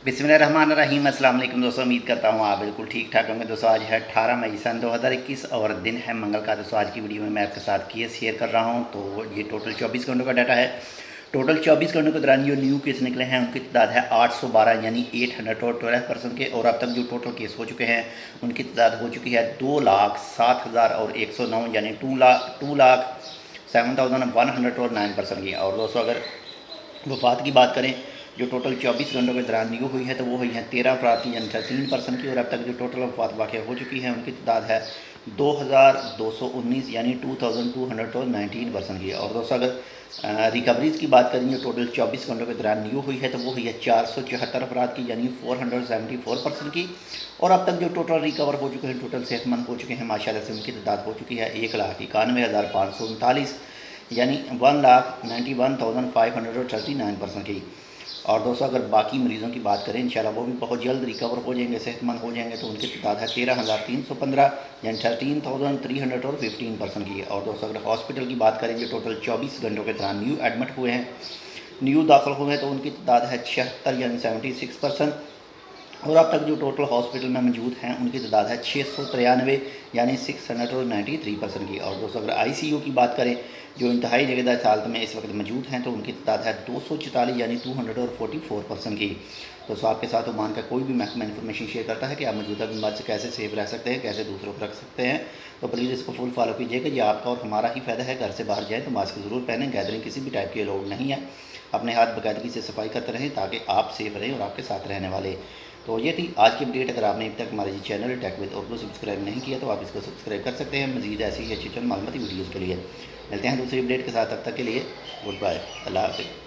बिस्मिल्लाहिर्रहमानिर्रहीम। अस्सलाम वालेकुम दोस्तों, उम्मीद करता हूँ आप बिल्कुल ठीक ठाक होंगे। दोस्तों आज है 18 मई सन 2021 और दिन है मंगल का। दोस्तों आज की वीडियो में मैं आपके साथ केस शेयर कर रहा हूँ। तो ये टोटल 24 घंटों का डाटा है। टोटल 24 घंटों के दौरान जो न्यू केस निकले हैं उनकी तादाद है 812 यानी 812% के। और अब तक जो टोटल केस हो चुके हैं उनकी तादाद हो चुकी है 2,07,109 यानी 2,07,109% की। और दोस्तों अगर वफ़ात की बात करें जो टोटल 24 घंटों के दौरान न्यू हुई है तो वो हुई है 13 अफराद की यानी 13% की। और अब तक जो टोटल वफ़ात वाक़ हो चुकी है उनकी तादाद है 2,219 यानी 2,219% की। और दोस्तों अगर रिकवरीज़ की बात करें जो टोटल 24 घंटों के दौरान न्यू हुई है तो वो हुई है 474 अफराद की यानी 474% की। और अब तक जो टोटल रिकवर हो चुके हैं, टोटल सेहतमंद हो चुके हैं माशाल्लाह से, उनकी तादाद हो चुकी है 1,91,539 यानी 1,91,539% की। और दोस्तों अगर बाकी मरीज़ों की बात करें इंशाल्लाह वो भी बहुत जल्द रिकवर हो जाएंगे, सेहतमंद हो जाएंगे। तो उनकी तादाद है 13,315 यानी 13,315% की। और दोस्तों अगर हॉस्पिटल की बात करें जो टोटल 24 घंटों के दौरान न्यू एडमिट हुए हैं, न्यू दाखिल हुए हैं, तो उनकी तादाद है 76 यानी 76%। और अब तक जो टोटल हॉस्पिटल में मौजूद हैं उनकी तादाद है 693 यानी 693% की। और दोस्तों अगर ICU की बात करें जो इंतहाई जगहदार हालत में इस वक्त मौजूद हैं तो उनकी तादाद है 244 यानी 244% की। दोस्तों आपके साथ ओमान का कोई भी महकमा इन्फॉर्मेशन शेयर करता है कि आप मौजूदा बीमारी से कैसे सेफ रह सकते हैं, कैसे दूसरों को रख सकते हैं, तो प्लीज़ इसको फुल फॉलो कीजिएगा। ये आपका और हमारा ही फ़ायदा है। घर से बाहर जाएँ तो मास्क ज़रूर पहनें। गैदरिंग किसी भी टाइप की अलाउड नहीं है। अपने हाथ बाकायदगी से सफाई करते रहें ताकि आप सेफ रहें और आपके साथ रहने वाले। तो ये थी आज की अपडेट। अगर आपने अभी तक हमारे जी channel tech with Urdu subscribe नहीं किया तो आप इसको सब्सक्राइब कर सकते हैं मज़ीद ऐसी ही अच्छी मालूमाती वीडियोज़ के लिए। मिलते हैं दूसरी अपडेट के साथ, तब तक के लिए गुड बाय, अल्लाह हाफ़िज़।